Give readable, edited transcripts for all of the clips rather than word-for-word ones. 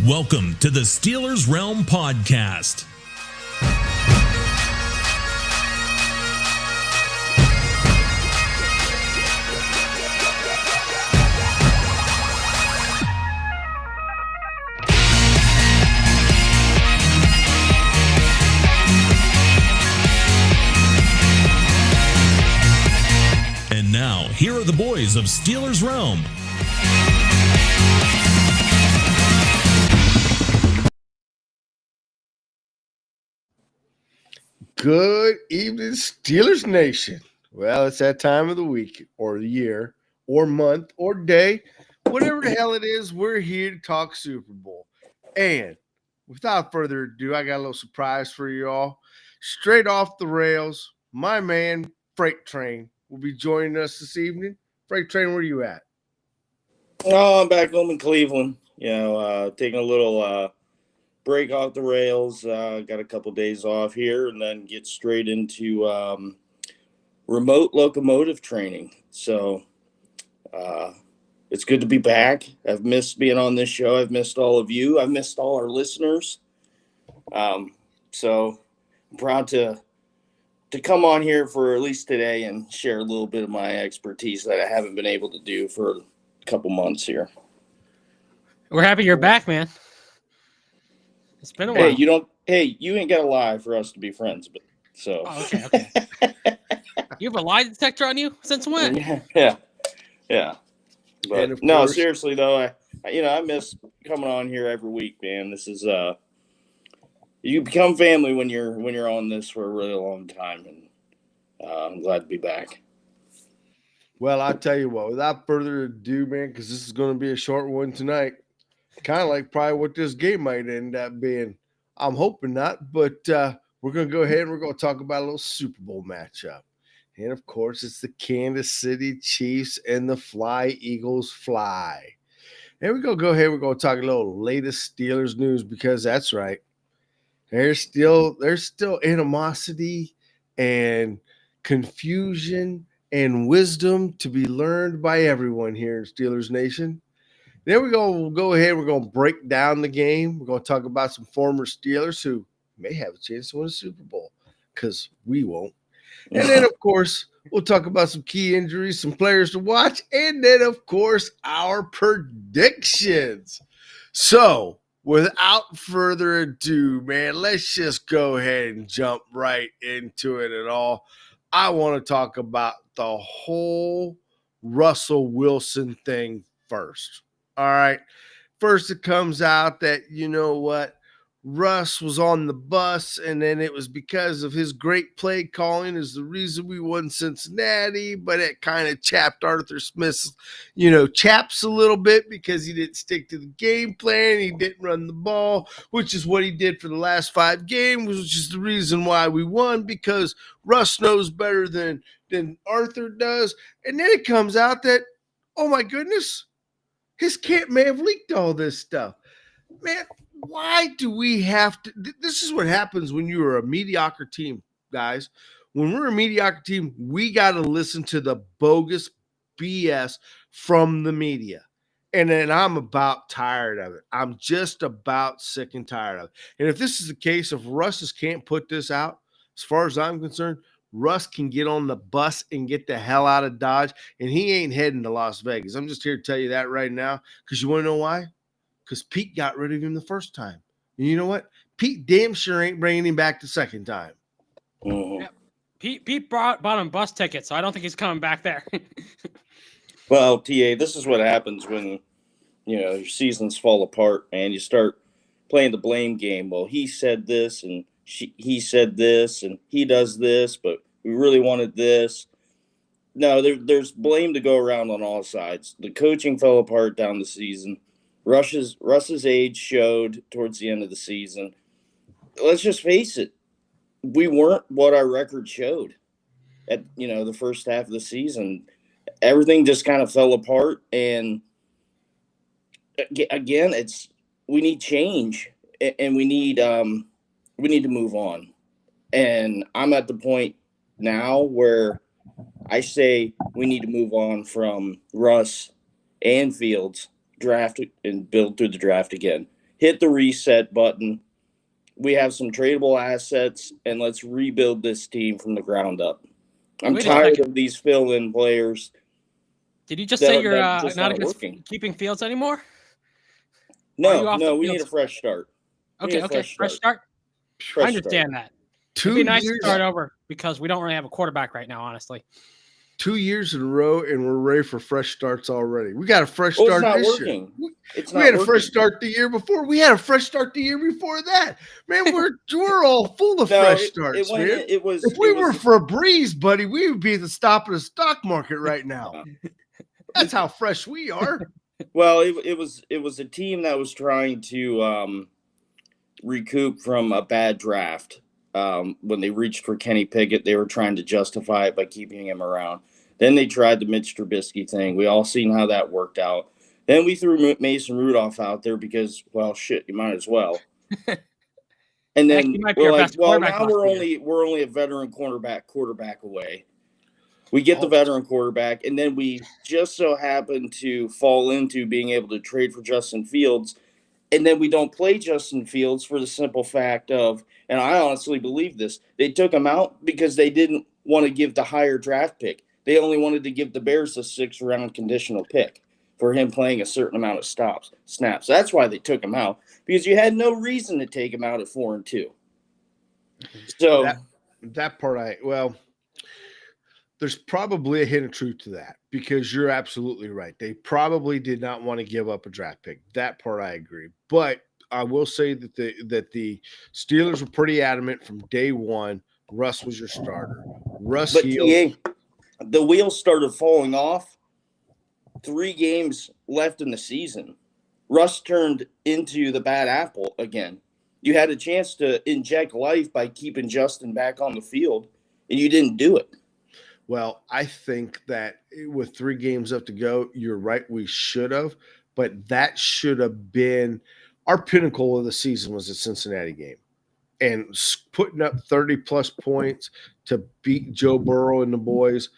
Welcome to the Steelers Realm Podcast. And now, here are the boys of Steelers Realm. Good evening, Steelers Nation. Well, it's that time of the week or the year or month or day, whatever the hell it is, we're here to talk Super Bowl. And without further ado, I got a little surprise for you all. Straight off the rails, my man, Freight Train, will be joining us this evening. Freight Train, where are you at? Oh, I'm back home in Cleveland, taking a little break off the rails. Got a couple days off here and then get straight into remote locomotive training. So it's good to be back. I've missed being on this show. I've missed all of you. I've missed all our listeners. So I'm proud to come on here for at least today and share a little bit of my expertise that I haven't been able to do for a couple months here. We're happy you're back, man. It's been a while. You ain't got to lie for us to be friends, but so. Oh, okay. You have a lie detector on you? Since when? Yeah. But no, course, seriously though, I miss coming on here every week, man. This is you become family when you're on this for a really long time, and I'm glad to be back. well, I'll tell you what, without further ado, man, because this is going to be a short one tonight, kind of like probably what this game might end up being. I'm hoping not, but we're going to go ahead and we're going to talk about a little Super Bowl matchup. And, of course, it's the Kansas City Chiefs and the Fly Eagles fly. And we're going to go ahead and we're going to talk a little latest Steelers news because that's right. There's still animosity and confusion and wisdom to be learned by everyone here in Steelers Nation. Then we'll go ahead. We're going to break down the game. We're going to talk about some former Steelers who may have a chance to win a Super Bowl because we won't. And then, of course, we'll talk about some key injuries, some players to watch, and then, of course, our predictions. So, without further ado, man, let's just go ahead and jump right into it at all. I want to talk about the whole Russell Wilson thing first. All right. First, it comes out that, you know what, Russ was on the bus, and then it was because of his great play calling is the reason we won Cincinnati, but it kind of chapped Arthur Smith's, chaps a little bit because he didn't stick to the game plan. He didn't run the ball, which is what he did for the last 5 games, which is the reason why we won, because Russ knows better than Arthur does. And then it comes out that, oh my goodness, his camp may have leaked all this stuff. Man, why do we have to? This is what happens when you are a mediocre team, guys. When we're a mediocre team, we got to listen to the bogus BS from the media. And then I'm about tired of it. I'm just about sick and tired of it. And if this is the case, if Russ can't put this out, as far as I'm concerned, Russ can get on the bus and get the hell out of Dodge, and he ain't heading to Las Vegas. I'm just here to tell you that right now, because you want to know why? Because Pete got rid of him the first time. And you know what? Pete damn sure ain't bringing him back the second time. Mm-hmm. Yeah. Pete bought him bus tickets, so I don't think he's coming back there. Well, TA, this is what happens when, your seasons fall apart and you start playing the blame game. Well, he said this and he said this and he does this, but we really wanted this. No, there's blame to go around on all sides. The coaching fell apart down the season. Russ's age showed towards the end of the season. Let's just face it. We weren't what our record showed at, the first half of the season. Everything just kind of fell apart. And again, we need change and we need to move on. And I'm at the point now where I say we need to move on from Russ and Fields, draft and build through the draft again. hit the reset button. We have some tradable assets, and let's rebuild this team from the ground up. I'm tired of these fill-in players. Did you just say you're not against keeping Fields anymore? No, we need a fresh start. Okay, fresh start. I understand that. It'd be nice to start over because we don't really have a quarterback right now, honestly. 2 years in a row, and we're ready for fresh starts already. We got a fresh start this year. We had a fresh start the year before. We had a fresh start the year before that. Man, we're all full of fresh starts, man. If we were for a breeze, buddy, we would be at the top of the stock market right now. That's how fresh we are. Well, it was a team that was trying to recoup from a bad draft. When they reached for Kenny Pickett, they were trying to justify it by keeping him around. Then they tried the Mitch Trubisky thing. We all seen how that worked out. Then we threw Mason Rudolph out there because, well, shit, you might as well. And then we're like, well, now we're only a veteran quarterback away. We get the veteran quarterback, and then we just so happen to fall into being able to trade for Justin Fields. And then we don't play Justin Fields for the simple fact of, and I honestly believe this, they took him out because they didn't want to give the higher draft pick. They only wanted to give the Bears a 6th-round conditional pick for him playing a certain amount of snaps. That's why they took him out, because you had no reason to take him out at 4-2. So that part, there's probably a hint of truth to that, because you're absolutely right. They probably did not want to give up a draft pick. That part I agree. But I will say that the Steelers were pretty adamant from day one. Russ was your starter. The wheels started falling off 3 games left in the season. Russ turned into the bad apple again. You had a chance to inject life by keeping Justin back on the field, and you didn't do it. Well, I think that with 3 games up to go, you're right, we should have, but that should have been our pinnacle of the season was the Cincinnati game. And putting up 30-plus points to beat Joe Burrow and the boys,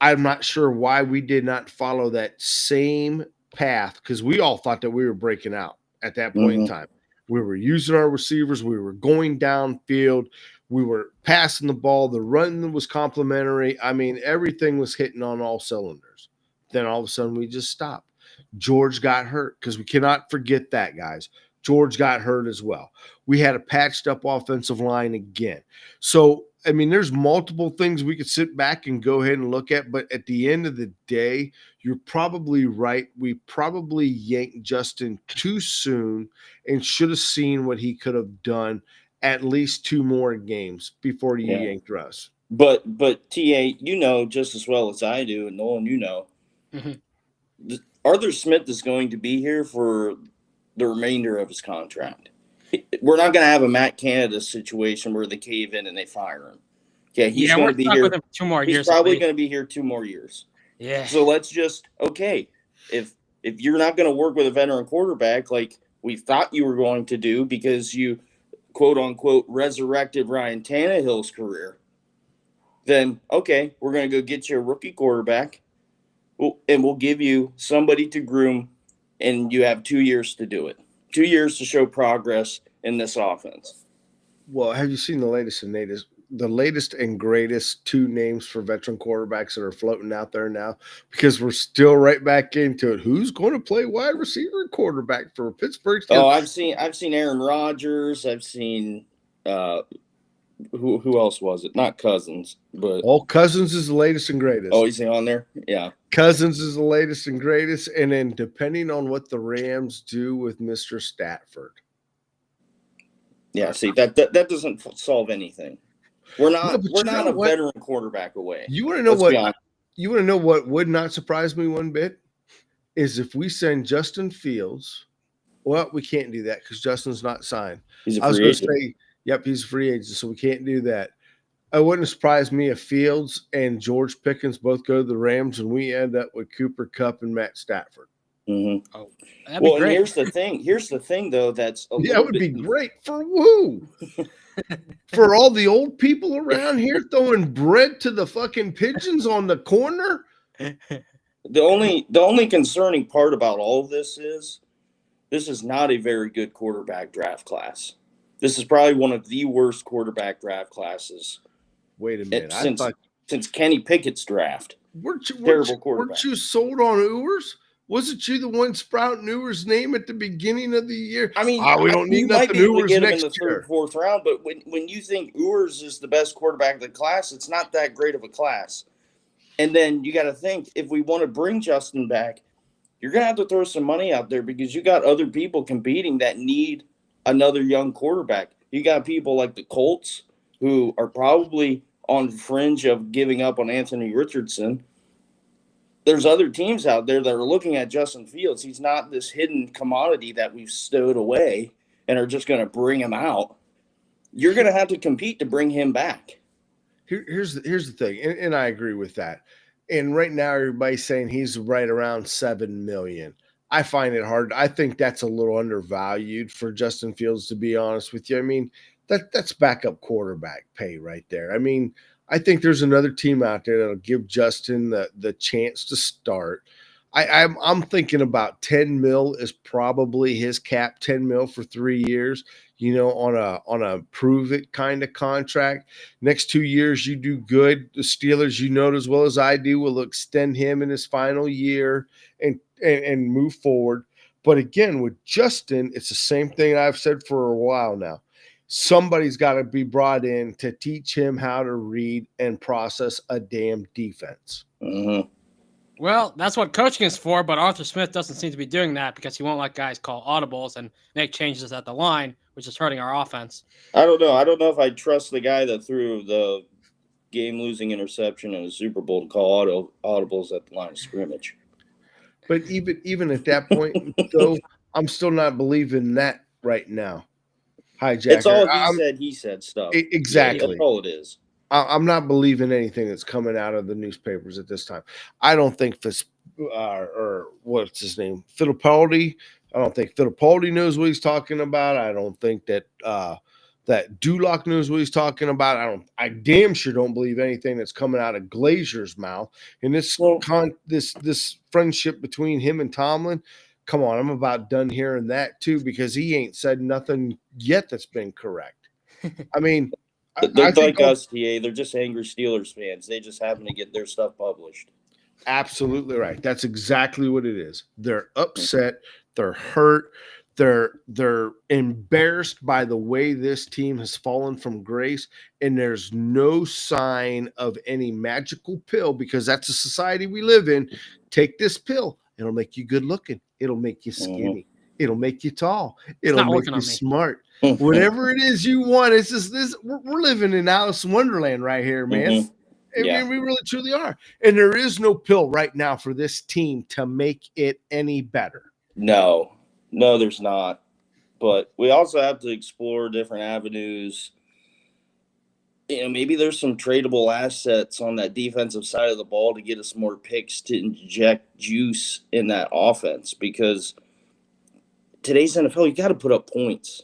I'm not sure why we did not follow that same path, because we all thought that we were breaking out at that point in time. We were using our receivers. We were going downfield. We were passing the ball. The run was complimentary. I mean, everything was hitting on all cylinders. Then all of a sudden we just stopped. George got hurt, because we cannot forget that, guys. George got hurt as well. We had a patched up offensive line again. So, I mean, there's multiple things we could sit back and go ahead and look at, but at the end of the day, you're probably right. We probably yanked Justin too soon and should have seen what he could have done at least 2 more games before you yanked Russ. But TA, you know just as well as I do, and Nolan, Arthur Smith is going to be here for the remainder of his contract. We're not going to have a Matt Canada situation where they cave in and they fire him. Okay, he's going to be here 2 more years. He's probably going to be here 2 more years. Yeah. So let's just if you're not going to work with a veteran quarterback like we thought you were going to do because you quote unquote resurrected Ryan Tannehill's career, then okay, we're going to go get you a rookie quarterback, and we'll give you somebody to groom, and you have 2 years to do it. 2 years to show progress in this offense. Well, have you seen the latest and greatest 2 names for veteran quarterbacks that are floating out there now? Because we're still right back into it. Who's going to play wide receiver and quarterback for Pittsburgh? Oh, I've seen Aaron Rodgers. I've seen who else was it? Not Cousins, but Cousins is the latest and greatest. Oh, is he on there? Yeah. Cousins is the latest and greatest, and then depending on what the Rams do with Mr. Stafford. Yeah, see that doesn't solve anything. We're not a veteran quarterback away. You want to know what? You want to know what would not surprise me one bit is if we send Justin Fields. Well, we can't do that because Justin's not signed. He's a free agent. Say, yep, he's a free agent, so we can't do that. It wouldn't surprise me if Fields and George Pickens both go to the Rams and we end up with Cooper Kupp and Matt Stafford. Mm-hmm. Oh, that'd be great. And here's the thing, though. That would be great for who? For all the old people around here throwing bread to the fucking pigeons on the corner. The only concerning part about all of this is this is not a very good quarterback draft class. This is probably one of the worst quarterback draft classes. Wait a minute. Since Kenny Pickett's draft. Weren't you sold on Ewers? Wasn't you the one sprouting Ewers' name at the beginning of the year? I mean, we don't need nothing Ewers get him next in the year. third, fourth round, but when you think Ewers is the best quarterback of the class, it's not that great of a class. And then you got to think, if we want to bring Justin back, you're going to have to throw some money out there because you got other people competing that need another young quarterback. You got people like the Colts who are probably on the fringe of giving up on Anthony Richardson. There's other teams out there that are looking at Justin Fields. He's not this hidden commodity that we've stowed away and are just going to bring him out. You're going to have to compete to bring him back. Here's the thing, and I agree with that. And right now, everybody's saying he's right around $7 million. I find it hard. I think that's a little undervalued for Justin Fields, to be honest with you. I mean, that's backup quarterback pay right there. I mean, I think there's another team out there that'll give Justin the chance to start. I'm thinking about 10 mil is probably his cap, 10 mil for 3 years, on a prove it kind of contract. Next 2 years, you do good. The Steelers, as well as I do, will extend him in his final year and move forward. But again, with Justin, it's the same thing I've said for a while now. Somebody's got to be brought in to teach him how to read and process a damn defense. Mm-hmm. Well, that's what coaching is for, but Arthur Smith doesn't seem to be doing that because he won't let guys call audibles and make changes at the line, which is hurting our offense. I don't know. I don't know if I trust the guy that threw the game-losing interception in the Super Bowl to call audibles at the line of scrimmage. But even at that point, though, I'm still not believing that right now. Hijacker. It's all he said stuff. Exactly. Yeah, that's all it is. I'm not believing anything that's coming out of the newspapers at this time. I don't think or what's his name, Fittipaldi. I don't think Fittipaldi knows what he's talking about. I don't think that that Duloc knows what he's talking about. I damn sure don't believe anything that's coming out of Glazer's mouth. And this friendship between him and Tomlin. Come on, I'm about done hearing that too because he ain't said nothing yet that's been correct. I mean. They're like us, TA. They're just angry Steelers fans. They just happen to get their stuff published. Absolutely right. That's exactly what it is. They're upset. They're hurt. They're embarrassed by the way this team has fallen from grace, and there's no sign of any magical pill because that's the society we live in. Take this pill. It'll make you good looking. It'll make you skinny. It'll make you tall. It'll make you smart. Whatever it is you want, it's just this. We're living in Alice in Wonderland right here, man. Yeah. And we really truly are. And there is no pill right now for this team to make it any better. No, there's not. But we also have to explore different avenues. Maybe there's some tradable assets on that defensive side of the ball to get us more picks to inject juice in that offense because today's NFL, you got to put up points.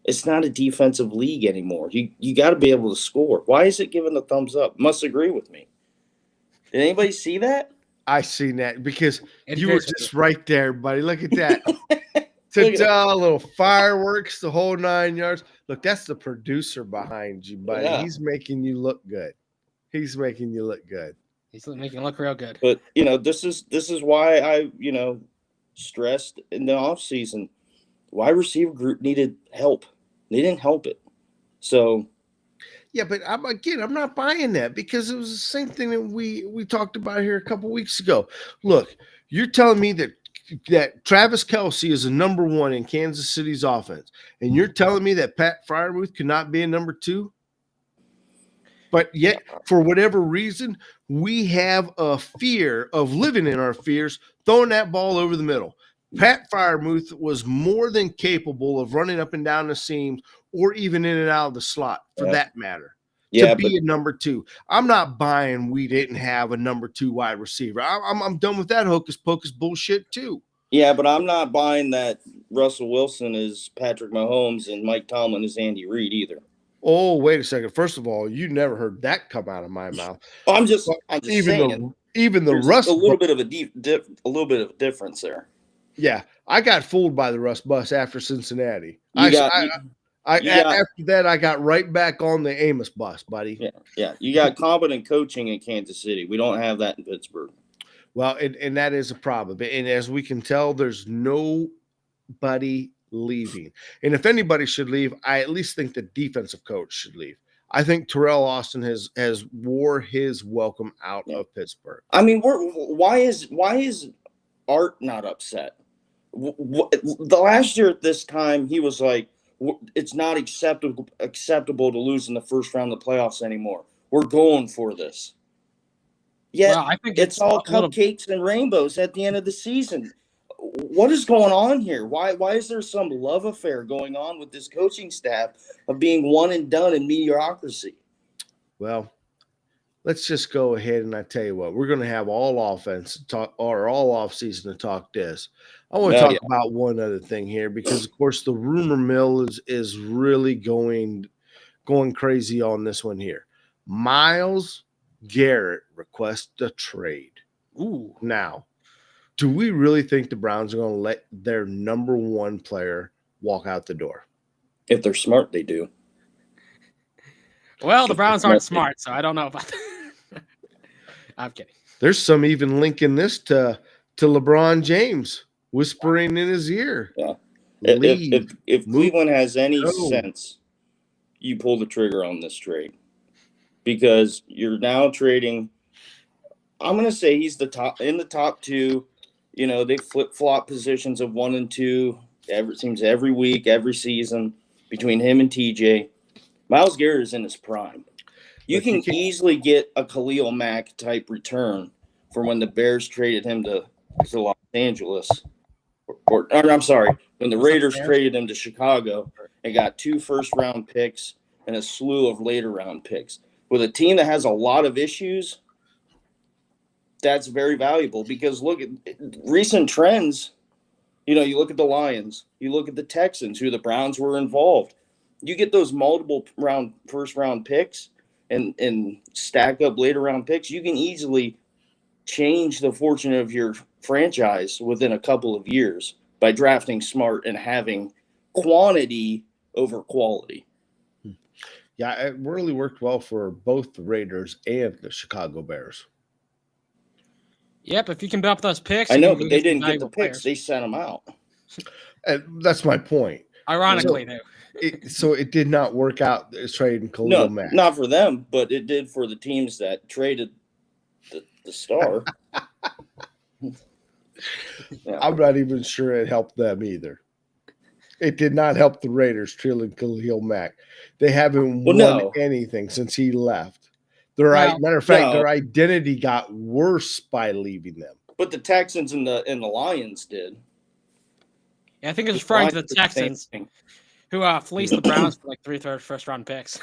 It's not a defensive league anymore. You got to be able to score. Why is it giving the thumbs up? Must agree with me. Did anybody see that? I seen that because you were just right there, buddy. Look at that. Ta-da, little fireworks, the whole 9 yards. Look, that's the producer behind you, buddy. Yeah. He's making you look good. He's making you look good. He's making you look real good. But, this is why I, stressed in the offseason. Wide receiver group needed help. They didn't help it. So, yeah, but I'm not buying that because it was the same thing that we talked about here a couple weeks ago. Look, you're telling me that Travis Kelce is a number one in Kansas City's offense, and you're telling me that Pat Freiermuth could not be a number two? But yet, for whatever reason, we have a fear of living in our fears, throwing that ball over the middle. Pat Freiermuth was more than capable of running up and down the seams or even in and out of the slot, for that matter, to be a number two. I'm not buying we didn't have a number two wide receiver. I'm done with that hocus pocus bullshit too. Yeah, but I'm not buying that Russell Wilson is Patrick Mahomes and Mike Tomlin is Andy Reid either. Oh, wait a second. First of all, you never heard that come out of my mouth. I'm just saying. Even the Russ, a little bit of a difference there. Yeah, I got fooled by the Russ bus after Cincinnati. You got After that, I got right back on the Amos bus, buddy. yeah. You got competent coaching in Kansas City. We don't have that in Pittsburgh. Well, and that is a problem. And as we can tell, there's nobody leaving. And if anybody should leave, I at least think the defensive coach should leave. I think Terrell Austin has wore his welcome out of Pittsburgh. I mean, why is Art not upset? The last year at this time, he was like, it's not acceptable to lose in the first round of the playoffs anymore. We're going for this. Yeah, well, I think it's all cupcakes and rainbows at the end of the season. What is going on here? Why is there some love affair going on with this coaching staff of being one and done in mediocrity? Well, let's just go ahead and I tell you what, we're going to have all offense talk or all off season to talk this. I want to talk about one other thing here because, of course, the rumor mill is really going crazy on this one here. Myles Garret requests a trade. Ooh. Now, do we really think the Browns are going to let their number one player walk out the door? If they're smart, they do. Well, the Browns aren't smart, so I don't know about that. I'm kidding. There's some even linking this to LeBron James, whispering in his ear. Yeah. If Cleveland has any sense, you pull the trigger on this trade. Because you're now trading, I'm going to say he's in the top two. You know, they flip-flop positions of 1 and 2. It seems every week, every season between him and TJ. Myles Garret is in his prime. You can easily get a Khalil Mack type return from when the Bears traded him to Los Angeles. Or I'm sorry, when the Raiders traded him to Chicago and got 2 first-round picks and a slew of later-round picks. With a team that has a lot of issues, that's very valuable because look at recent trends. You know, you look at the Lions, you look at the Texans, who the Browns were involved. You get those multiple first round picks and stack up later round picks, you can easily change the fortune of your franchise within a couple of years by drafting smart and having quantity over quality. Yeah, it really worked well for both the Raiders and the Chicago Bears. Yep, if you can build up those picks. I know, but they didn't get the picks. They sent them out. And that's my point. Ironically, so it did not work out trading Khalil Mack. Not for them, but it did for the teams that traded the star. Yeah. I'm not even sure it helped them either. It did not help the Raiders trailing Khalil Mack. They haven't won anything since he left. Matter of fact, their identity got worse by leaving them. But the Texans and the Lions did. Yeah, I think it's referring to the Texans who fleeced the Browns for like 3 first-round picks.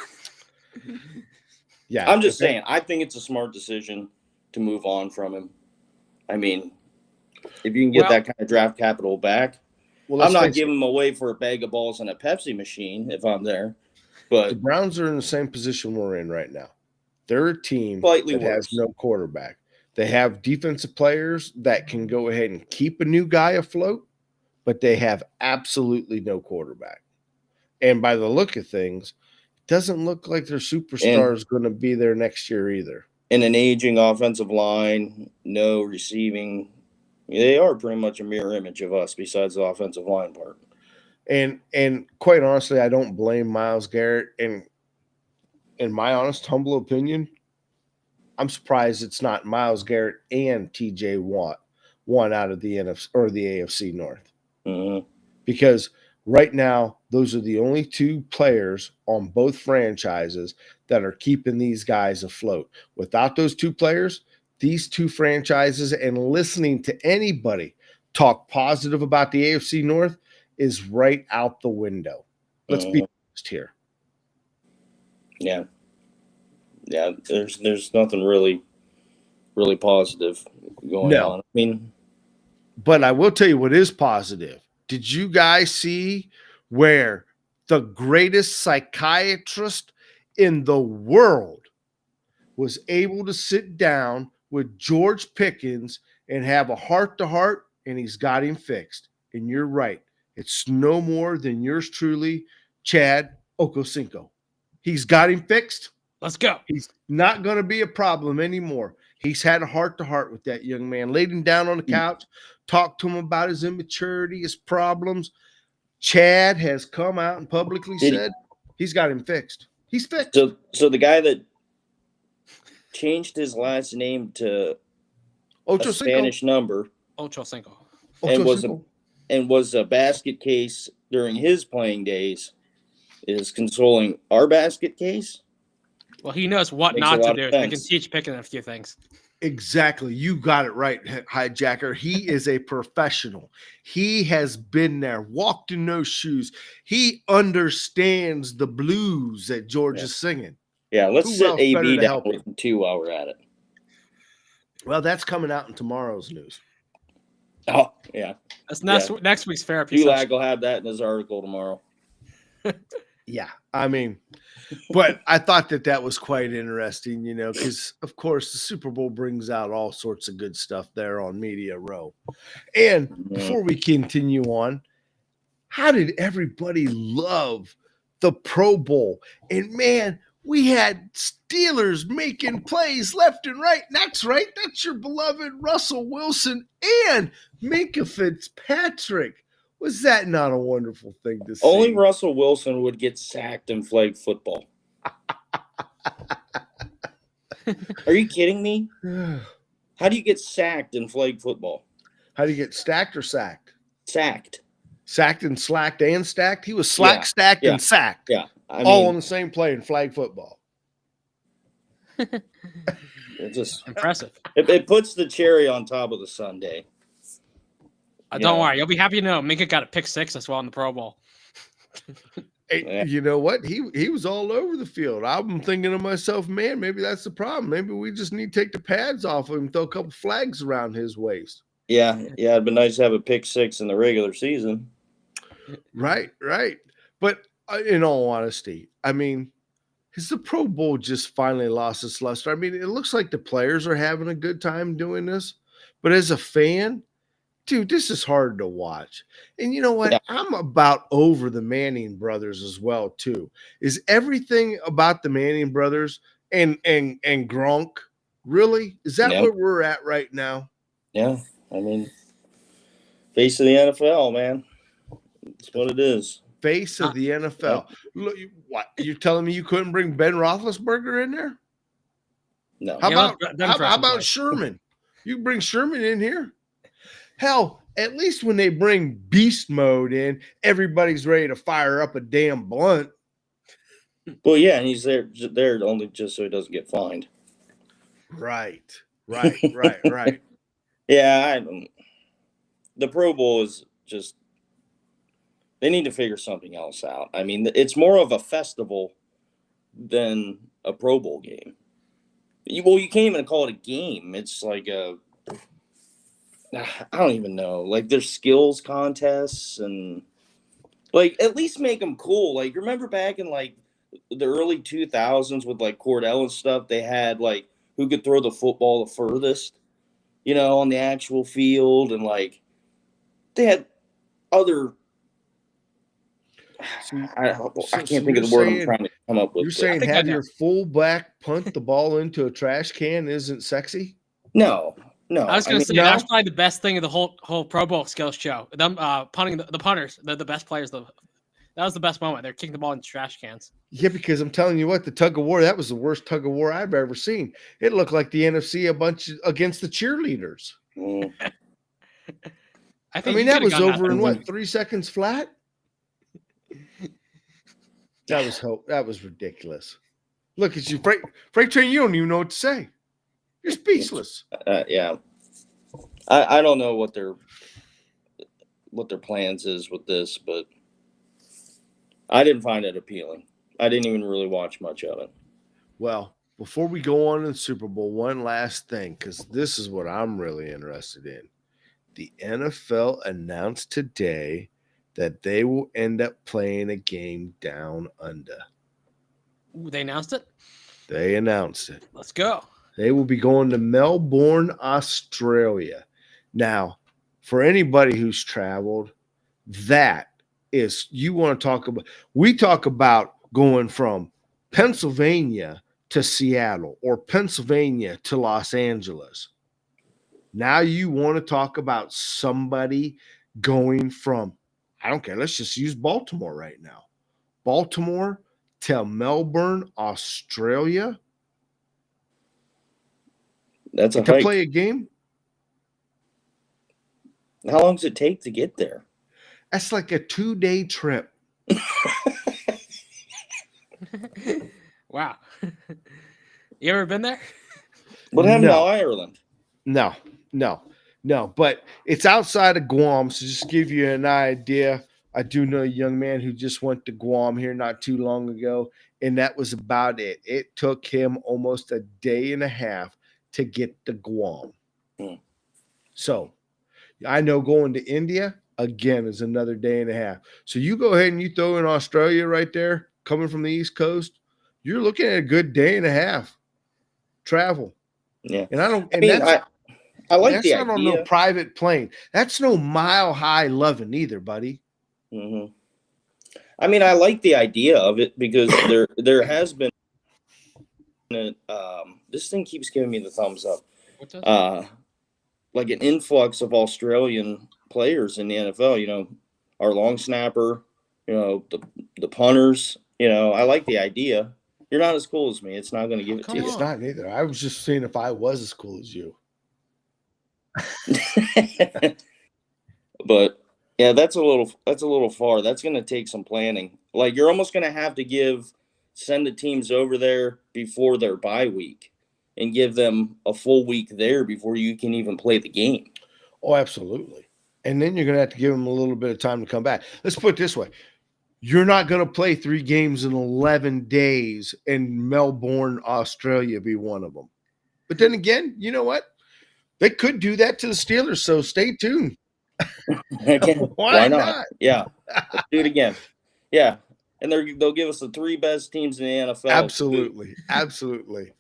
Yeah, I'm just saying. I think it's a smart decision to move on from him. I mean, if you can get that kind of draft capital back. Well, I'm not giving them away for a bag of balls and a Pepsi machine if I'm there. But the Browns are in the same position we're in right now. They're a team that has no quarterback. They have defensive players that can go ahead and keep a new guy afloat, but they have absolutely no quarterback. And by the look of things, it doesn't look like their superstar is going to be there next year either. In an aging offensive line, no receiving. They are pretty much a mirror image of us besides the offensive line part. And quite honestly, I don't blame Myles Garret. And in my honest, humble opinion, I'm surprised it's not Myles Garret and TJ Watt one out of the NFC or the AFC North. Mm-hmm. Because right now, those are the only 2 players on both franchises that are keeping these guys afloat. Without those 2 players, these 2 franchises and listening to anybody talk positive about the AFC North is right out the window. Let's be honest here. Yeah. Yeah, there's nothing really positive going on. I mean, but I will tell you what is positive. Did you guys see where the greatest psychiatrist in the world was able to sit down with George Pickens and have a heart-to-heart and he's got him fixed. And you're right. It's no more than yours truly, Chad Okocinco. He's got him fixed. Let's go. He's not going to be a problem anymore. He's had a heart-to-heart with that young man. Laid him down on the couch, talked to him about his immaturity, his problems. Chad has come out and publicly said he's got him fixed. He's fixed. So the guy that changed his last name to a Spanish number Ocho Cinco. and was a basket case during his playing days is consoling our basket case. Well, he knows what Makes not a to lot do. of He sense. can teach Pickens a few things. Exactly. You got it right, hijacker. He is a professional. He has been there, walked in those shoes. He understands the blues that George is singing. Yeah, let's Who sit else better AB to down help with him too while we're at it. Well, that's coming out in tomorrow's news. Oh, yeah. That's next week's therapy. Gulag will have that in his article tomorrow. Yeah, I mean, but I thought that was quite interesting, because, of course, the Super Bowl brings out all sorts of good stuff there on Media Row. And before we continue on, how did everybody love the Pro Bowl? And, man, we had Steelers making plays left and right. And that's right. That's your beloved Russell Wilson and Minkah Fitzpatrick. Was that not a wonderful thing to see? Only Russell Wilson would get sacked in flag football. Are you kidding me? How do you get sacked in flag football? How do you get stacked or sacked? Sacked. Sacked and slacked and stacked? He was stacked, and sacked. Yeah. All on the same play in flag football. It's just impressive. It puts the cherry on top of the sundae. Don't worry. You'll be happy to know Minkah got a pick 6 as well in the Pro Bowl. Hey, you know what? He was all over the field. I'm thinking to myself, man, maybe that's the problem. Maybe we just need to take the pads off of him, throw a couple flags around his waist. Yeah. It'd be nice to have a pick 6 in the regular season. Right. But in all honesty, I mean, has the Pro Bowl just finally lost its luster? I mean, it looks like the players are having a good time doing this, but as a fan, dude, this is hard to watch. And you know what? Yeah. I'm about over the Manning brothers as well, too. Is everything about the Manning brothers and Gronk, really? Is that where we're at right now? Yeah. I mean, face of the NFL, man. That's what it is. Face of the NFL. Look, what? You're telling me you couldn't bring Ben Roethlisberger in there? No. How about Sherman? You bring Sherman in here? Hell, at least when they bring beast mode in, everybody's ready to fire up a damn blunt. Well, yeah, and he's there only just so he doesn't get fined. Right. Yeah, the Pro Bowl is just – they need to figure something else out. I mean, it's more of a festival than a Pro Bowl game. Well, you can't even call it a game. It's like I don't even know. Like, there's skills contests and, like, at least make them cool. Like, remember back in, like, the early 2000s with, like, Cordell and stuff, they had, like, who could throw the football the furthest, on the actual field. And, like, they had other I can't think of the word I'm trying to come up with. You're saying have your fullback punt the ball into a trash can isn't sexy? No. I was going to say that's probably the best thing of the whole Pro Bowl skills show. Them punting the punters, the best players. That was the best moment. They're kicking the ball into trash cans. Yeah, because I'm telling you what, the tug of war, that was the worst tug of war I've ever seen. It looked like the NFC against the cheerleaders. I mean, that was over in 3 seconds flat? That was ridiculous. Look at you, Freight Train. You don't even know what to say. You're speechless. Yeah, I don't know what their plans is with this, but I didn't find it appealing. I didn't even really watch much of it. Well, before we go on to the Super Bowl, one last thing, because this is what I'm really interested in. The NFL announced today that they will end up playing a game down under. Ooh, they announced it? They announced it. Let's go. They will be going to Melbourne, Australia. Now, for anybody who's traveled, that is, you want to talk about, we talk about going from Pennsylvania to Seattle or Pennsylvania to Los Angeles. Now you want to talk about somebody going from, I don't care, let's just use Baltimore right now. Baltimore to Melbourne, Australia. That's a to hike. play a game. How long does it take to get there? That's like a 2-day trip. Wow. You ever been there? What happened to No. Ireland? No. But it's outside of Guam. So just to give you an idea, I do know a young man who just went to Guam here not too long ago, and that was about it. It took him almost a day and a half to get to Guam. So I know going to India, again, is another day and a half. So you go ahead and you throw in Australia right there, coming from the East Coast, you're looking at a good day and a half travel. Yeah. And I don't, I and mean, that's, I like that's the not on idea. no private plane. That's no mile high loving either, buddy. Mm-hmm. I mean, I like the idea of it because there has been this thing keeps giving me the thumbs up. Like an influx of Australian players in the NFL. You know, our long snapper. You know, the punters. You know, I like the idea. You're not as cool as me. It's not going to give it to you. It's not neither. I was just seeing if I was as cool as you. But yeah, that's a little far. That's going to take some planning. Like you're almost going to have to send the teams over there before their bye week and give them a full week there before you can even play the game. Oh, absolutely. And then you're going to have to give them a little bit of time to come back. Let's put it this way. You're not going to play 3 games in 11 days and Melbourne, Australia be one of them. But then again, you know what? They could do that to the Steelers, so stay tuned. Why not? Yeah. Let's do it again. Yeah. And they'll give us the 3 best teams in the NFL. Absolutely. Absolutely.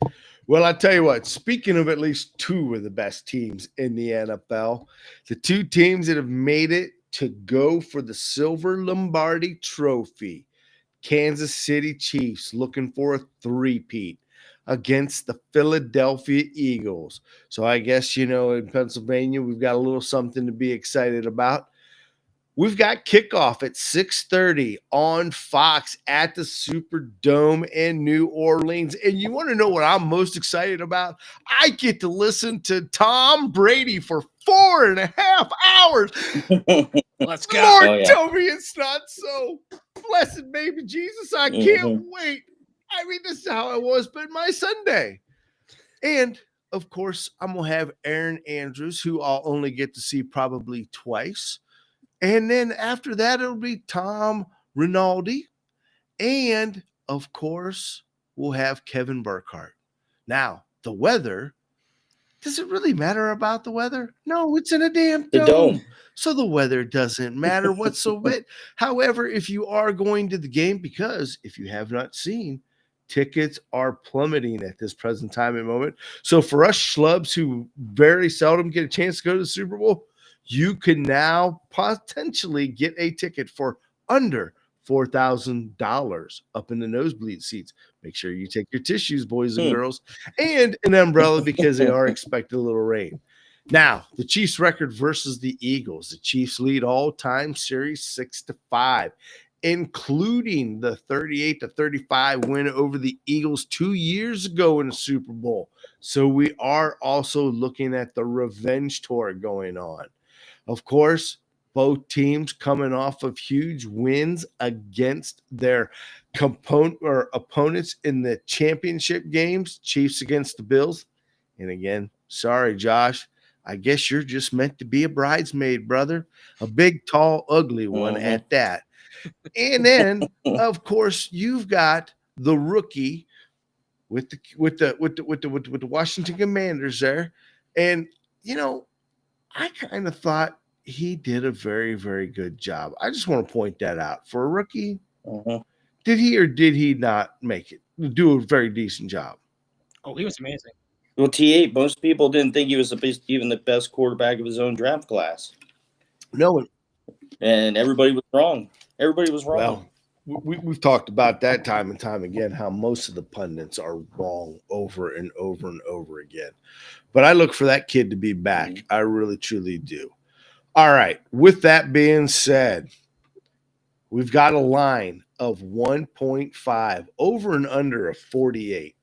Well, I tell you what, speaking of at least 2 of the best teams in the NFL, the 2 teams that have made it to go for the Silver Lombardi Trophy, Kansas City Chiefs looking for a three-peat against the Philadelphia Eagles. So I guess, you know, in Pennsylvania, we've got a little something to be excited about. We've got kickoff at 6:30 on Fox at the Superdome in New Orleans. And you want to know what I'm most excited about? I get to listen to Tom Brady for 4.5 hours. Let's go. Lord, tell me it's not so. Blessed baby Jesus, I can't wait. I mean, this is how I want to spend my Sunday. And, of course, I'm going to have Aaron Andrews, who I'll only get to see probably twice. And then after that, it'll be Tom Rinaldi. And, of course, we'll have Kevin Burkhardt. Now, the weather, does it really matter about the weather? No, it's in a damn dome. So the weather doesn't matter whatsoever. However, if you are going to the game, because if you have not seen, tickets are plummeting at this present time and moment. So for us schlubs who very seldom get a chance to go to the Super Bowl, you can now potentially get a ticket for under $4,000 up in the nosebleed seats. Make sure you take your tissues, boys and girls, and an umbrella because they are expecting a little rain. Now, the Chiefs record versus the Eagles. The Chiefs lead all-time series 6-5, including the 38-35 win over the Eagles 2 years ago in the Super Bowl. So we are also looking at the revenge tour going on. Of course, both teams coming off of huge wins against their opponents in the championship games, Chiefs against the Bills. And again, sorry, Josh, I guess you're just meant to be a bridesmaid, brother. A big, tall, ugly one at that. And then, of course, you've got the rookie with the Washington Commanders there. And, you know, I kind of thought he did a very, very good job. I just want to point that out. For a rookie, did he or did he not make it? Do a very decent job. Oh, he was amazing. Well, T8, most people didn't think he was even the best quarterback of his own draft class. No, and everybody was wrong. Everybody was wrong. well, we've talked about that time and time again, how most of the pundits are wrong over and over and over again. But I look for that kid to be back. I really, truly do. All right. With that being said, we've got a line of 1.5 over and under a 48.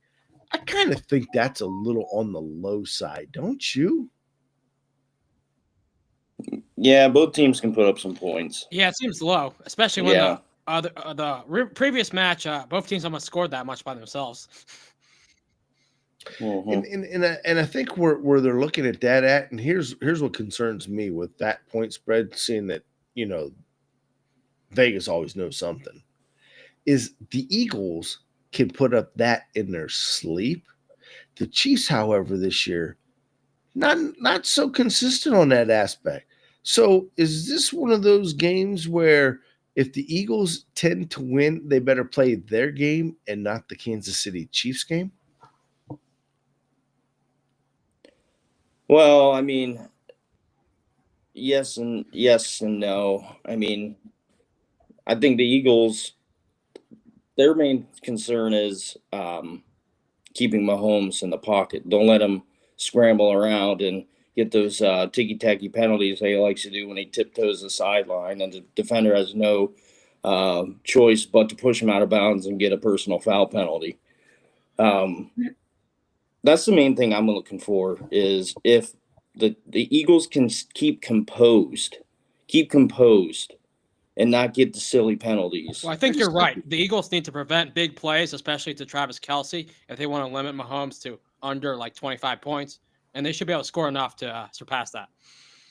I kind of think that's a little on the low side, don't you? Yeah, both teams can put up some points. Yeah, it seems low, especially when previous match, both teams almost scored that much by themselves. And I think where they're looking at that at, and here's what concerns me with that point spread, seeing that, Vegas always knows something, is the Eagles can put up that in their sleep. The Chiefs, however, this year, not so consistent on that aspect. So is this one of those games where if the Eagles tend to win, they better play their game and not the Kansas City Chiefs game? Well, I mean, yes and no. I mean, I think the Eagles, their main concern is keeping Mahomes in the pocket. Don't let him scramble around and get those ticky-tacky penalties that he likes to do when he tiptoes the sideline, and the defender has no choice but to push him out of bounds and get a personal foul penalty. That's the main thing I'm looking for, is if the Eagles can keep composed and not get the silly penalties. Well, I think you're right. The Eagles need to prevent big plays, especially to Travis Kelce, if they want to limit Mahomes to under like 25 points, and they should be able to score enough to surpass that.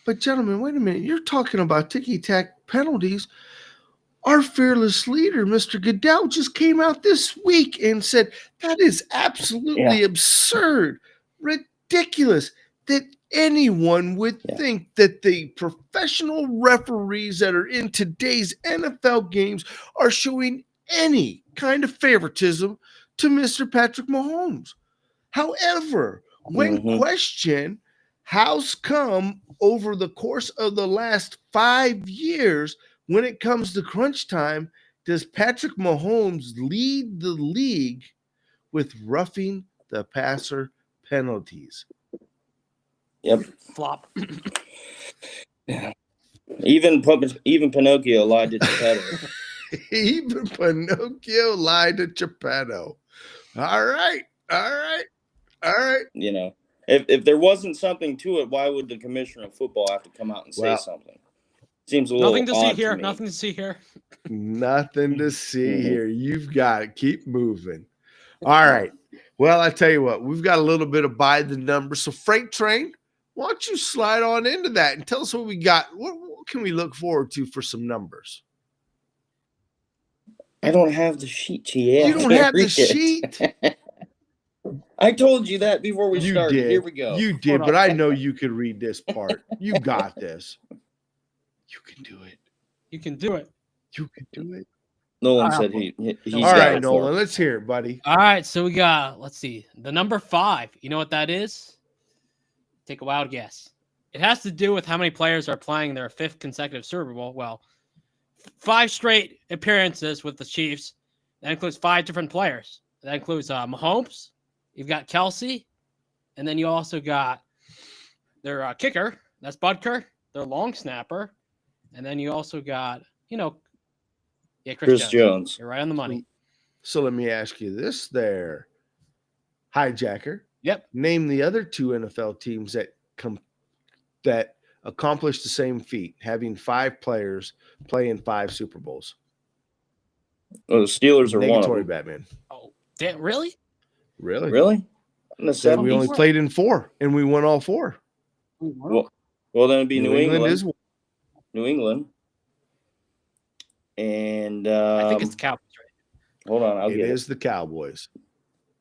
But gentlemen, wait a minute. You're talking about ticky-tack penalties. Our fearless leader, Mr. Goodell, just came out this week and said that is absolutely absurd, ridiculous, that anyone would think that the professional referees that are in today's NFL games are showing any kind of favoritism to Mr. Patrick Mahomes. However, when questioned, how's come over the course of the last 5 years, when it comes to crunch time, does Patrick Mahomes lead the league with roughing the passer penalties? Yep. Flop. Even Pinocchio lied to Geppetto. Even Pinocchio lied to Geppetto. All right. You know, if there wasn't something to it, why would the commissioner of football have to come out and say something? Seems a little nothing to odd see here. to me. Nothing to see here. Nothing to see here. You've got to keep moving. All right. Well, I tell you what, we've got a little bit of by the numbers. So, Freight Train, why don't you slide on into that and tell us what we got? What can we look forward to for some numbers? I don't have the sheet yet. You don't have the sheet? I told you that before we started. Did. Here we go. You did, but I know you could read this part. You got this. You can do it. You can do it. You can do it. Nolan said he's all right, Nolan, let's hear it, buddy. All right, so we got, let's see, the number 5. You know what that is? Take a wild guess. It has to do with how many players are playing their 5th consecutive Super Bowl. Well, 5 straight appearances with the Chiefs. That includes 5 different players. That includes Mahomes. You've got Kelce. And then you also got their kicker. That's Butker. Their long snapper. And then you also got, Chris Jones. You're right on the money. So let me ask you this there. Hijacker. Yep. Name the other 2 NFL teams that accomplished the same feat, having 5 players play in 5 Super Bowls. Oh, the Steelers are one of them. Batman. Oh, damn, really? Really? Then we only played in 4, and we won all 4. Well, then it'd be New England. Is one. New England. And I think it's the Cowboys, right? Hold on, it is the Cowboys.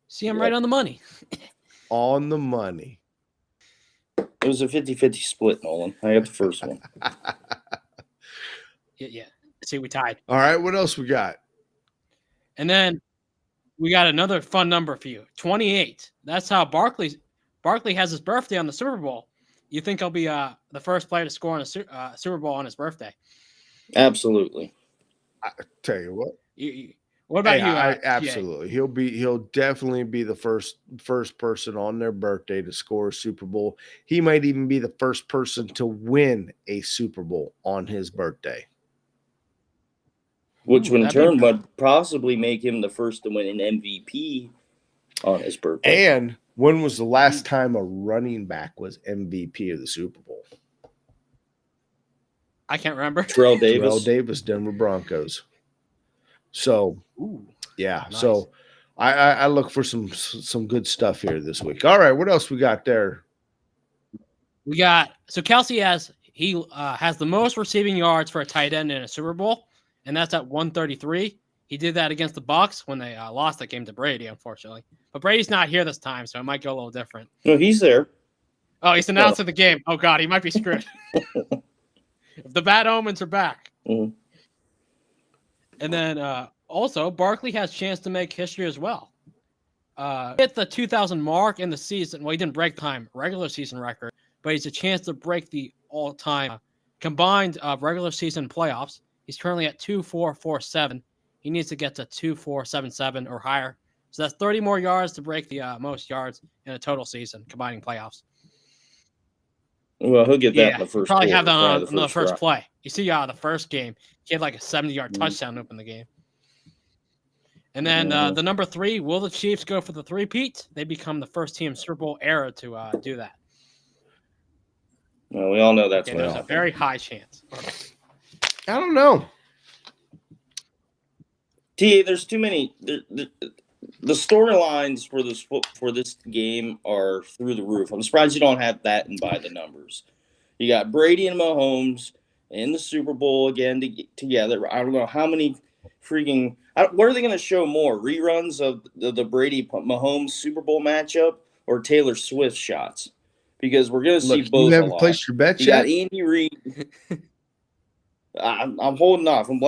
See, I'm right on the money. On the money. It was a 50-50 split, Nolan. I got the first one. Yeah. See, we tied. All right, what else we got? And then we got another fun number for you. 28. That's how Barkley has his birthday on the Super Bowl. You think he'll be the first player to score on a Super Bowl on his birthday? Absolutely. I tell you what. What about you? Absolutely. He'll definitely be the first person on their birthday to score a Super Bowl. He might even be the first person to win a Super Bowl on his birthday. Which in turn would possibly make him the first to win an MVP on his birthday. And when was the last time a running back was MVP of the Super Bowl? I can't remember. Terrell Davis, Denver Broncos. So, yeah. Nice. So, I look for some good stuff here this week. All right, what else we got there? So Kelsey has the most receiving yards for a tight end in a Super Bowl, and that's at 133. He did that against the Bucs when they lost that game to Brady, unfortunately. But Brady's not here this time, so it might go a little different. No, he's there. Oh, he's announcing the game. Oh God, he might be screwed. If the bad omens are back. Mm-hmm. And then also, Barkley has a chance to make history as well. Hit the 2,000 mark in the season. Well, he didn't break regular season record, but he's a chance to break the all-time combined regular season playoffs. He's currently at 2.447. He needs to get to 2.477 or higher. So that's 30 more yards to break the most yards in a total season, combining playoffs. Well, he'll get that in the first. Probably have that on the first play. You see, the first game, he had like a 70-yard touchdown to open the game. And then the number 3, will the Chiefs go for the three-peat? They become the first team Super Bowl era to do that. Well, we all know that's there's a very high chance. I don't know. There's too many. The storylines for this game are through the roof. I'm surprised you don't have that and by the numbers. You got Brady and Mahomes in the Super Bowl again together. I don't know how many freaking. What are they going to show more? Reruns of the Brady Mahomes Super Bowl matchup or Taylor Swift shots? Because we're going to see both. You haven't placed your bet yet? Got Andy Reid. I'm holding off. I'm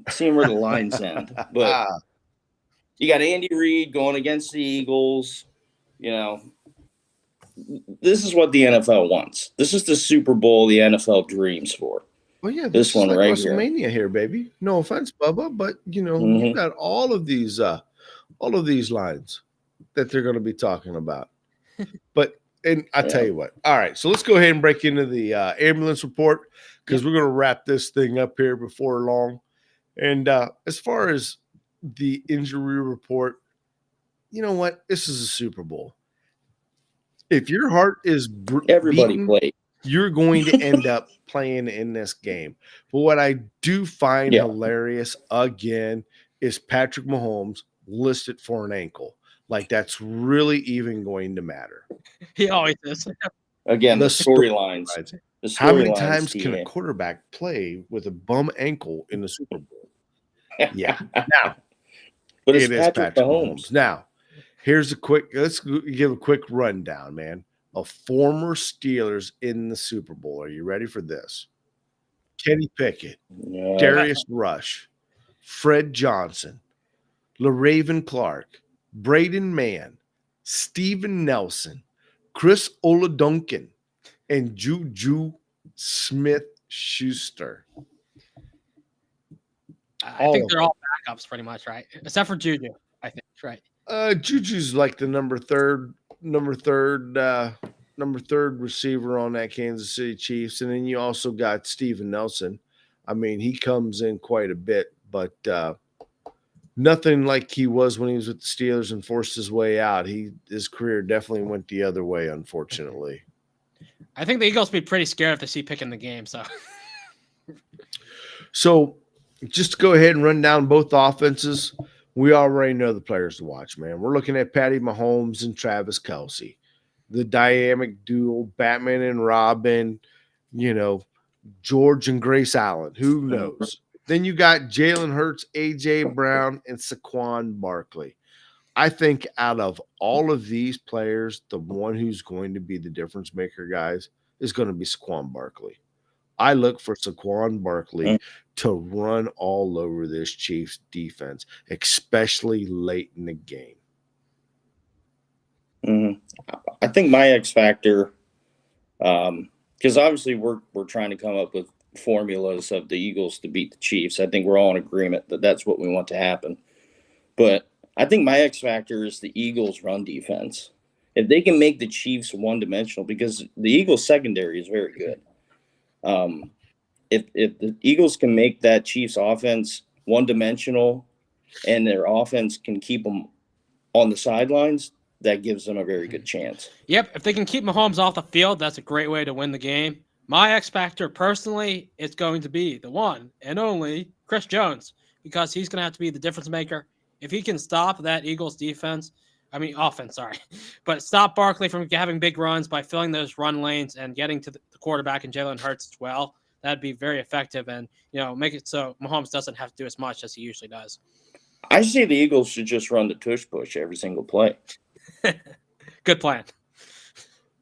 seeing where the lines end, but. You got Andy Reid going against the Eagles. You know, this is what the NFL wants. This is the Super Bowl the NFL dreams for. Well, yeah, this one like right WrestleMania here, baby. No offense, Bubba, but you got all of these lines that they're going to be talking about. And I tell you what. All right, so let's go ahead and break into the ambulance report because we're going to wrap this thing up here before long. And as far as the injury report, you know what? This is a Super Bowl. If your heart is everybody played, you're going to end up playing in this game. But what I do find hilarious again is Patrick Mahomes listed for an ankle. Like that's really even going to matter. He always is. Again, the storylines. How many times can a quarterback play with a bum ankle in the Super Bowl? Yeah. Now, but it is Patrick Mahomes. Now, let's give a quick rundown, man, of former Steelers in the Super Bowl. Are you ready for this? Kenny Pickett, Darius Rush, Fred Johnson, LaRaven Clark, Braden Mann, Steven Nelson, Chris Oladuncan, and Juju Smith-Schuster. I think they're all backups pretty much, right? Except for Juju, I think, right? Juju's like the number third receiver on that Kansas City Chiefs. And then you also got Steven Nelson. I mean, he comes in quite a bit, but nothing like he was when he was with the Steelers and forced his way out. His career definitely went the other way, unfortunately. I think the Eagles will be pretty scared if they see Pick in the game. So just to go ahead and run down both offenses, we already know the players to watch, man. We're looking at Patty Mahomes and Travis Kelce, the dynamic duo, Batman and Robin, George and Grace Allen. Who knows? Then you got Jalen Hurts, A.J. Brown, and Saquon Barkley. I think out of all of these players, the one who's going to be the difference maker, guys, is going to be Saquon Barkley. I look for Saquon Barkley to run all over this Chiefs defense, especially late in the game. I think my X factor Because obviously we're trying to come up with formulas of the Eagles to beat the Chiefs. I think we're all in agreement that that's what we want to happen. But I think my X factor is the Eagles' run defense. If they can make the Chiefs one-dimensional, because the Eagles' secondary is very good. If the Eagles can make that Chiefs offense one-dimensional and their offense can keep them on the sidelines, that gives them a very good chance. Yep, if they can keep Mahomes off the field, that's a great way to win the game. My X factor, personally, is going to be the one and only Chris Jones, because he's going to have to be the difference maker. If he can stop that Eagles offense, but stop Barkley from having big runs by filling those run lanes and getting to the quarterback and Jalen Hurts as well, that'd be very effective and, make it so Mahomes doesn't have to do as much as he usually does. I say the Eagles should just run the tush push every single play. Good plan.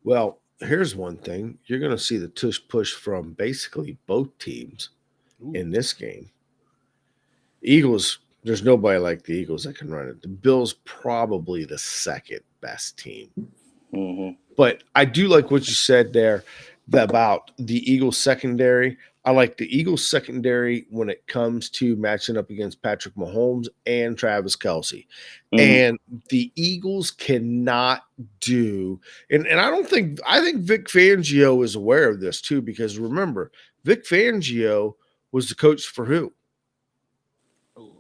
Well, here's one thing. You're going to see the tush push from basically both teams in this game. Eagles, there's nobody like the Eagles that can run it. The Bills probably the second best team. Mm-hmm. But I do like what you said there about the Eagles secondary. I like the Eagles secondary when it comes to matching up against Patrick Mahomes and Travis Kelce. Mm-hmm. And the Eagles cannot do, and I think Vic Fangio is aware of this too, because remember, Vic Fangio was the coach for who?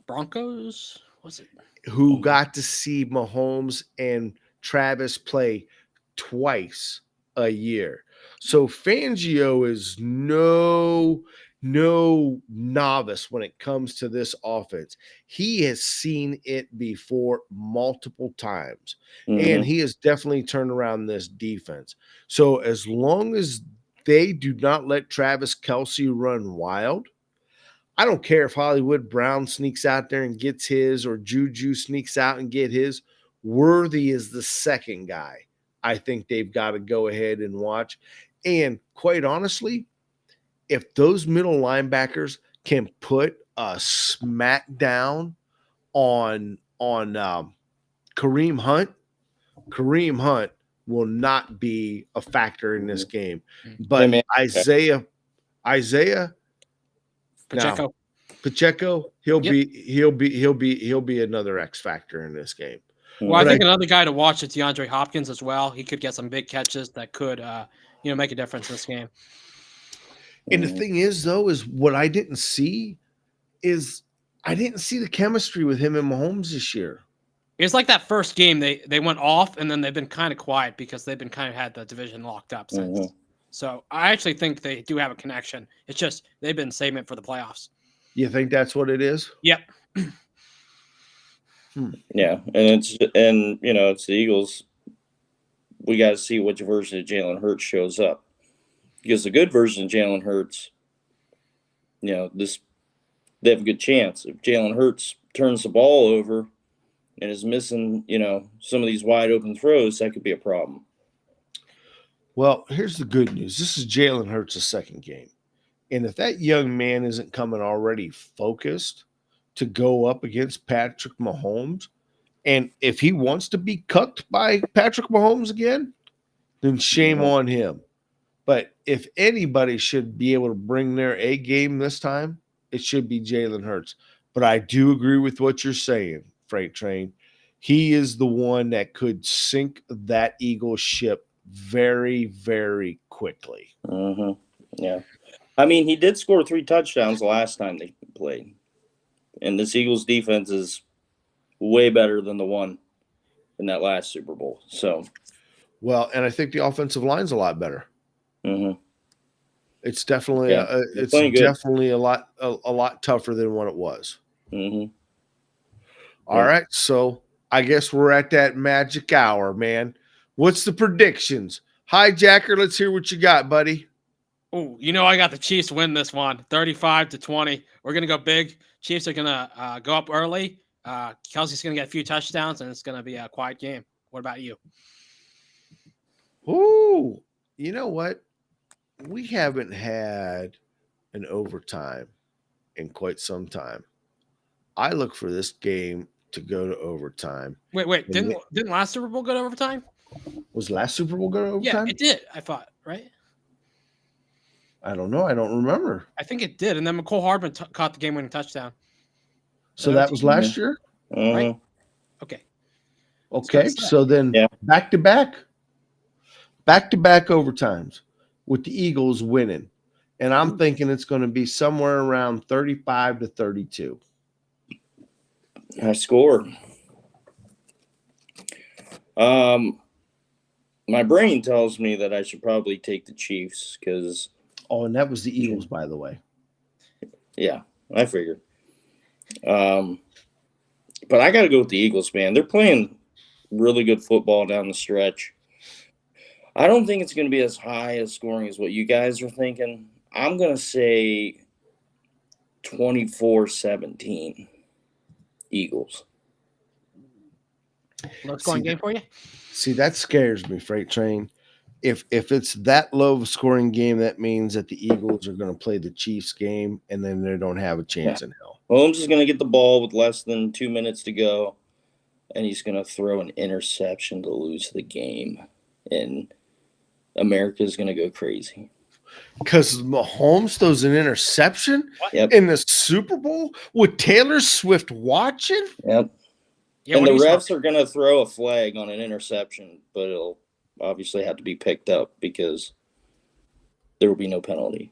Broncos? Was it? Who got to see Mahomes and Travis play twice a year. So Fangio is no novice when it comes to this offense. He has seen it before multiple times, and he has definitely turned around this defense. So as long as they do not let Travis Kelce run wild, I don't care if Hollywood Brown sneaks out there and gets his, or Juju sneaks out and get his. Worthy is the second guy I think they've got to go ahead and watch. And quite honestly, if those middle linebackers can put a smackdown on Kareem Hunt will not be a factor in this game. But Isaiah Pacheco, he'll be another X factor in this game. Well, I think another guy to watch is DeAndre Hopkins as well. He could get some big catches that could make a difference in this game. And the thing is, though, is what I didn't see the chemistry with him and Mahomes this year. It's like that first game they went off, and then they've been kind of quiet because they've been kind of had the division locked up since. Mm-hmm. So I actually think they do have a connection. It's just they've been saving it for the playoffs. You think that's what it is? Yep. Yeah, and it's the Eagles. We got to see which version of Jalen Hurts shows up, because the good version of Jalen Hurts, they have a good chance. If Jalen Hurts turns the ball over and is missing, some of these wide open throws, that could be a problem. Well, here's the good news. This is Jalen Hurts' second game. And if that young man isn't coming already focused to go up against Patrick Mahomes, and if he wants to be cucked by Patrick Mahomes again, then shame on him. But if anybody should be able to bring their A game this time, it should be Jalen Hurts. But I do agree with what you're saying, Freight Train. He is the one that could sink that Eagles ship very, very quickly. Mm-hmm. Yeah. I mean, he did score 3 touchdowns the last time they played. And this Eagles defense is way better than the one in that last Super Bowl. So, well, and I think the offensive line's a lot better. Mm-hmm. It's definitely a lot tougher than what it was. Mm-hmm. All right, so I guess we're at that magic hour, man. What's the predictions? Hijacker, let's hear what you got, buddy. Oh, I got the Chiefs win this one, 35-20. We're going to go big. Chiefs are going to go up early. Kelsey's going to get a few touchdowns, and it's going to be a quiet game. What about you? Ooh, you know what? We haven't had an overtime in quite some time. I look for this game to go to overtime. Wait. Didn't last Super Bowl go to overtime? Was last Super Bowl go to overtime? Yeah, it did. I thought, right? I don't know. I don't remember. I think it did. And then McCole Hardman caught the game-winning touchdown. So that was last year? Right? Okay. Okay. So then back-to-back overtimes with the Eagles winning. And I'm thinking it's going to be somewhere around 35-32. High score. My brain tells me that I should probably take the Chiefs because. Oh, and that was the Eagles, by the way. Yeah, I figured. But I got to go with the Eagles, man. They're playing really good football down the stretch. I don't think it's going to be as high as scoring as what you guys are thinking. I'm going to say 24-17 Eagles. Low scoring game for you? See, that scares me, Freight Train. If it's that low of a scoring game, that means that the Eagles are going to play the Chiefs game, and then they don't have a chance in hell. Mahomes is going to get the ball with less than 2 minutes to go, and he's going to throw an interception to lose the game, and America's going to go crazy. Because Mahomes throws an interception in the Super Bowl with Taylor Swift watching? Yep. Yeah, and the refs are going to throw a flag on an interception, but it'll obviously have to be picked up because there will be no penalty.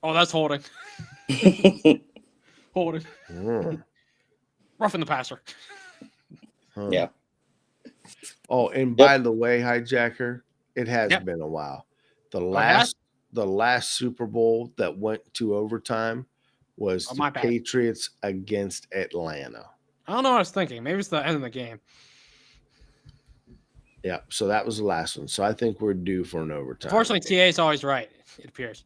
Oh, that's holding. Holding. Roughing the passer. Yeah. Oh, and by the way, Hijacker, it has been a while. The last Super Bowl that went to overtime was the Patriots against Atlanta. I don't know what I was thinking. Maybe it's the end of the game. Yeah, so that was the last one. So I think we're due for an overtime. Unfortunately, TA is always right, it appears.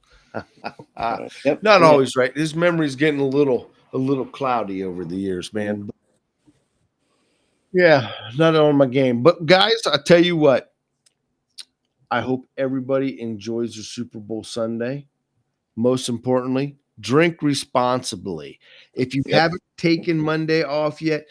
Not always right. His memory's getting a little cloudy over the years, man. Yeah, not on my game. But guys, I tell you what, I hope everybody enjoys their Super Bowl Sunday. Most importantly, drink responsibly. If you haven't taken Monday off yet,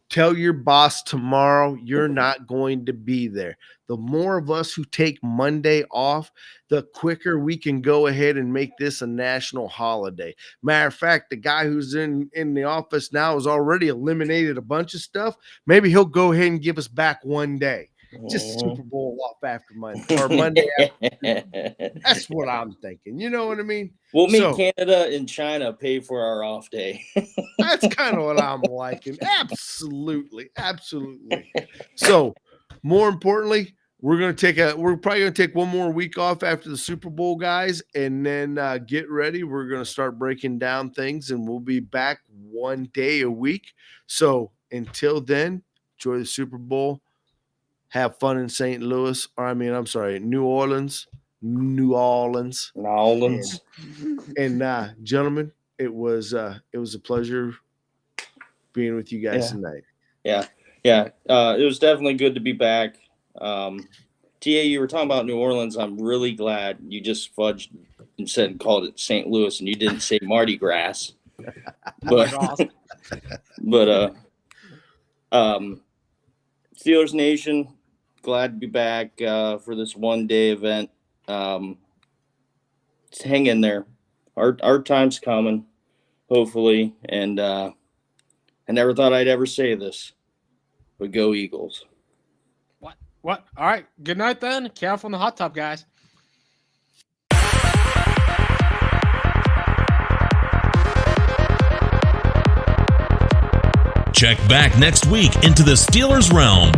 tell your boss tomorrow you're not going to be there. The more of us who take Monday off, the quicker we can go ahead and make this a national holiday. Matter of fact, the guy who's in the office now has already eliminated a bunch of stuff. Maybe he'll go ahead and give us back one day. Just Super Bowl off after Monday or Monday after. That's what I'm thinking. You know what I mean? We'll make Canada and China pay for our off day. That's kind of what I'm liking. Absolutely. Absolutely. So, more importantly, we're probably going to take one more week off after the Super Bowl, guys, and then get ready. We're going to start breaking down things, and we'll be back one day a week. So, until then, enjoy the Super Bowl. Have fun in St. Louis, New Orleans. And gentlemen, it was a pleasure being with you guys tonight. Yeah. It was definitely good to be back. TA, you were talking about New Orleans. I'm really glad you just fudged and called it St. Louis, and you didn't say Mardi Gras. But Steelers Nation, glad to be back for this one-day event. Just hang in there. Our time's coming, hopefully. And I never thought I'd ever say this, but go Eagles. What? All right. Good night then. Careful on the hot tub, guys. Check back next week into the Steelers realm.